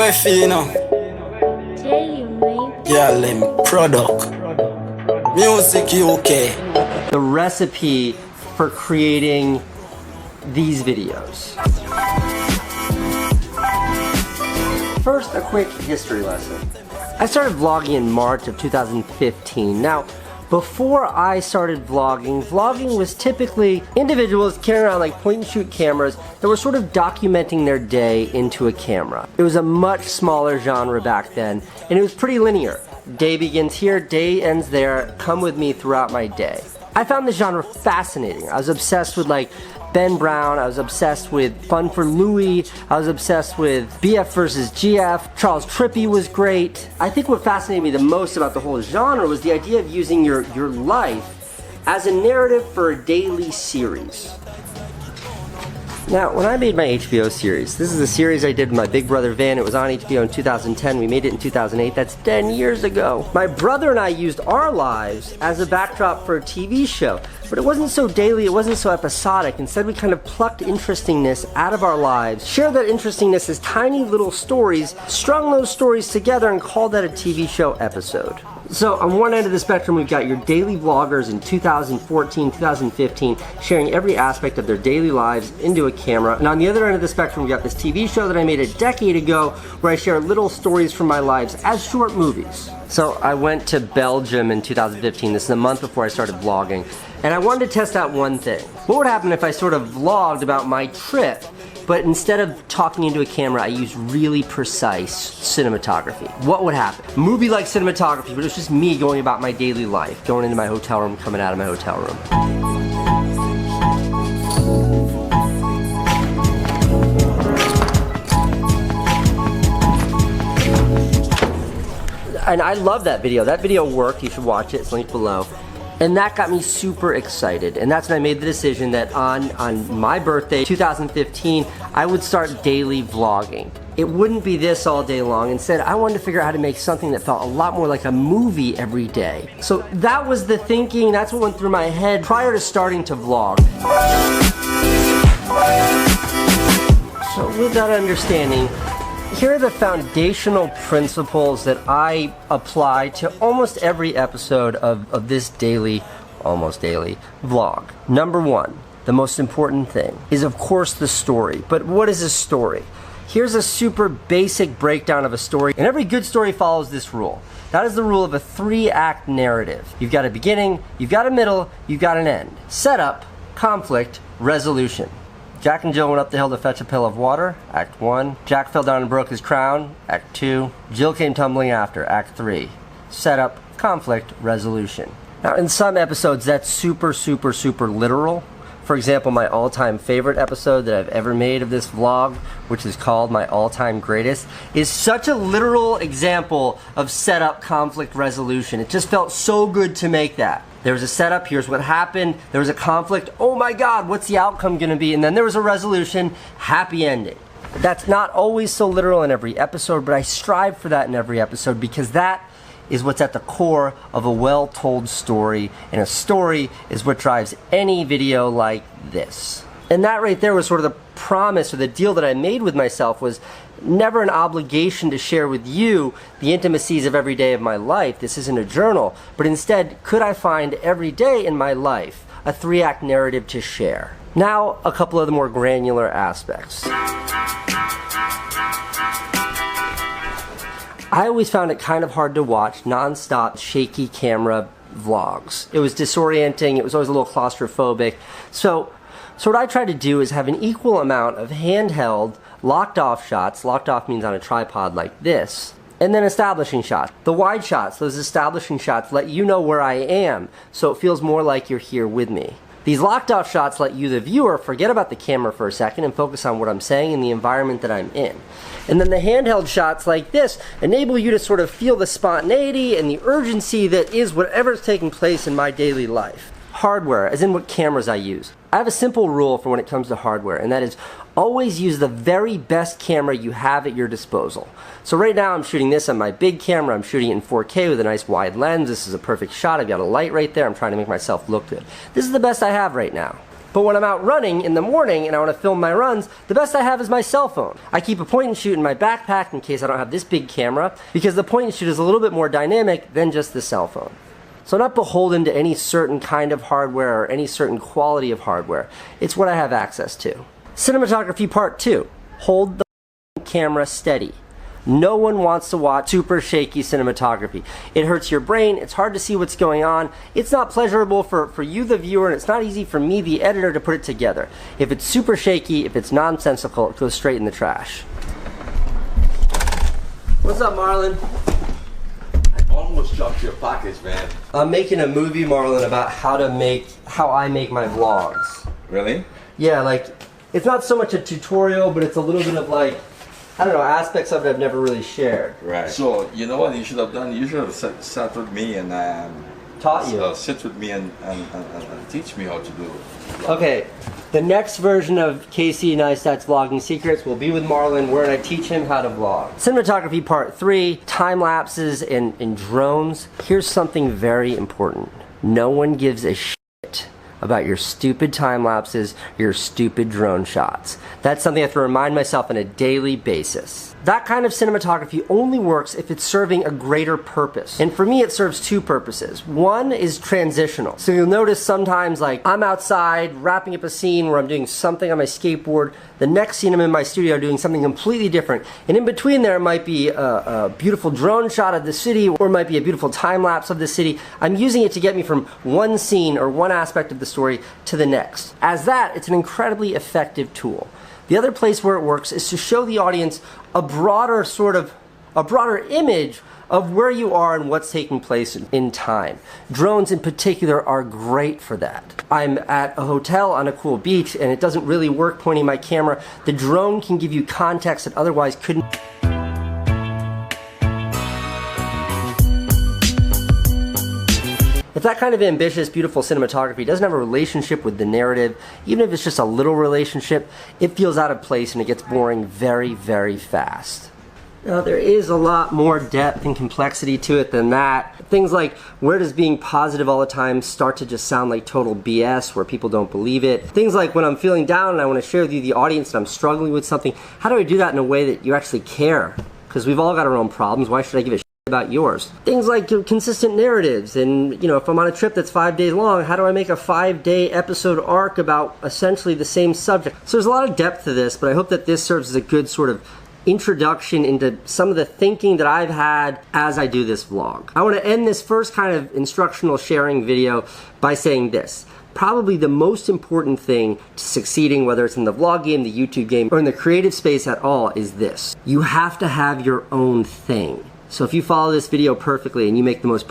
Where feel now? Yeah, them product. Music UK. The recipe for creating these videos. First, a quick history lesson. I started vlogging in March of 2015. Now, before I started vlogging was typically individuals carrying around like point and shoot cameras that were sort of documenting their day into a camera. It was a much smaller genre back then, and it was pretty linear. Day begins here, day ends there, come with me throughout my day. I found the genre fascinating. I was obsessed with like Ben Brown, I was obsessed with Fun for Louie, I was obsessed with BF versus GF, Charles Trippy was great. I think what fascinated me the most about the whole genre was the idea of using your life as a narrative for a daily series. Now, when I made my HBO series, this is a series I did with my big brother Van. It was on HBO in 2010. We made it in 2008. That's 10 years ago. My brother and I used our lives as a backdrop for a TV show. But it wasn't so daily, it wasn't so episodic. Instead, we kind of plucked interestingness out of our lives, shared that interestingness as tiny little stories, strung those stories together, and called that a TV show episode. So on one end of the spectrum, we've got your daily vloggers in 2014, 2015, sharing every aspect of their daily lives into a camera. And on the other end of the spectrum, we've got this TV show that I made a decade ago where I share little stories from my lives as short movies. So I went to Belgium in 2015, this is a month before I started vlogging, and I wanted to test out one thing. What would happen if I sort of vlogged about my trip, but instead of talking into a camera, I used really precise cinematography? What would happen? Movie-like cinematography, but it's just me going about my daily life, going into my hotel room, coming out of my hotel room. And I love that video. That video worked. You should watch it. It's linked below. And that got me super excited. And that's when I made the decision that on my birthday, 2015, I would start daily vlogging. It wouldn't be this all day long. Instead, I wanted to figure out how to make something that felt a lot more like a movie every day. So that was the thinking. That's what went through my head prior to starting to vlog. So with that understanding, here are the foundational principles that I apply to almost every episode of this daily, almost daily, vlog. Number one, the most important thing is of course the story. But what is a story? Here's a super basic breakdown of a story, and every good story follows this rule. That is the rule of a 3-act narrative. You've got a beginning, you've got a middle, you've got an end. Setup, conflict, resolution. Jack and Jill went up the hill to fetch a pail of water, Act 1. Jack fell down and broke his crown, Act 2. Jill came tumbling after, Act 3. Setup, conflict, resolution. Now in some episodes that's super literal. For example, my all-time favorite episode that I've ever made of this vlog, which is called My All-Time Greatest, is such a literal example of setup, conflict, resolution. It just felt so good to make that. There was a setup, here's what happened. There was a conflict, oh my God, what's the outcome gonna be? And then there was a resolution, happy ending. That's not always so literal in every episode, but I strive for that in every episode because that is what's at the core of a well-told story, and a story is what drives any video like this. And that right there was sort of the promise or the deal that I made with myself, was never an obligation to share with you the intimacies of every day of my life. This isn't a journal, but instead, could I find every day in my life a 3-act narrative to share? Now, a couple of the more granular aspects. I always found it kind of hard to watch non-stop shaky camera vlogs. It was disorienting, it was always a little claustrophobic. So what I try to do is have an equal amount of handheld, locked off shots. Locked off means on a tripod like this. And then establishing shots. The wide shots, those establishing shots, let you know where I am, so it feels more like you're here with me. These locked off shots let you, the viewer, forget about the camera for a second and focus on what I'm saying and the environment that I'm in. And then the handheld shots like this enable you to sort of feel the spontaneity and the urgency that is whatever's taking place in my daily life. Hardware, as in what cameras I use. I have a simple rule for when it comes to hardware, and that is always use the very best camera you have at your disposal. So right now I'm shooting this on my big camera. I'm shooting it in 4K with a nice wide lens. This is a perfect shot. I've got a light right there. I'm trying to make myself look good. This is the best I have right now. But when I'm out running in the morning and I want to film my runs, the best I have is my cell phone. I keep a point and shoot in my backpack in case I don't have this big camera, because the point and shoot is a little bit more dynamic than just the cell phone. So I'm not beholden to any certain kind of hardware or any certain quality of hardware. It's what I have access to. Cinematography part 2. Hold the camera steady. No one wants to watch super shaky cinematography. It hurts your brain, it's hard to see what's going on, it's not pleasurable for you the viewer, and it's not easy for me the editor to put it together. If it's super shaky, if it's nonsensical, it goes straight in the trash. What's up, Marlon? I almost dropped your pockets, man. I'm making a movie, Marlon, about how I make my vlogs. Really? Yeah, like, it's not so much a tutorial, but it's a little bit of like, I don't know, aspects of it I've never really shared. Right. So, you know what you should have done? You should have sat with me and Taught you. sit with me and teach me how to do it. Okay, the next version of Casey Neistat's Vlogging Secrets will be with Marlon, where I teach him how to vlog. Cinematography part 3, time lapses and drones. Here's something very important. No one gives a shit about your stupid time lapses, your stupid drone shots. That's something I have to remind myself on a daily basis. That kind of cinematography only works if it's serving a greater purpose. And for me, it serves 2 purposes. One is transitional. So you'll notice sometimes, like, I'm outside wrapping up a scene where I'm doing something on my skateboard. The next scene I'm in my studio doing something completely different. And in between there might be a beautiful drone shot of the city, or it might be a beautiful time lapse of the city. I'm using it to get me from one scene or one aspect of the story to the next. As that, it's an incredibly effective tool. The other place where it works is to show the audience a broader image of where you are and what's taking place in time. Drones in particular are great for that. I'm at a hotel on a cool beach and it doesn't really work pointing my camera. The drone can give you context that otherwise couldn't. If that kind of ambitious, beautiful cinematography doesn't have a relationship with the narrative, even if it's just a little relationship, it feels out of place and it gets boring very, very fast. Now, there is a lot more depth and complexity to it than that. Things like, where does being positive all the time start to just sound like total BS where people don't believe it? Things like, when I'm feeling down and I want to share with you the audience that I'm struggling with something, how do I do that in a way that you actually care? Because we've all got our own problems, why should I give a shit about yours? Things like consistent narratives, and if I'm on a trip that's 5 days long, how do I make a 5-day episode arc about essentially the same subject? So there's a lot of depth to this, but I hope that this serves as a good sort of introduction into some of the thinking that I've had as I do this vlog. I want to end this first kind of instructional sharing video by saying this. Probably the most important thing to succeeding, whether it's in the vlog game, the YouTube game, or in the creative space at all, is this. You have to have your own thing. So if you follow this video perfectly and you make the most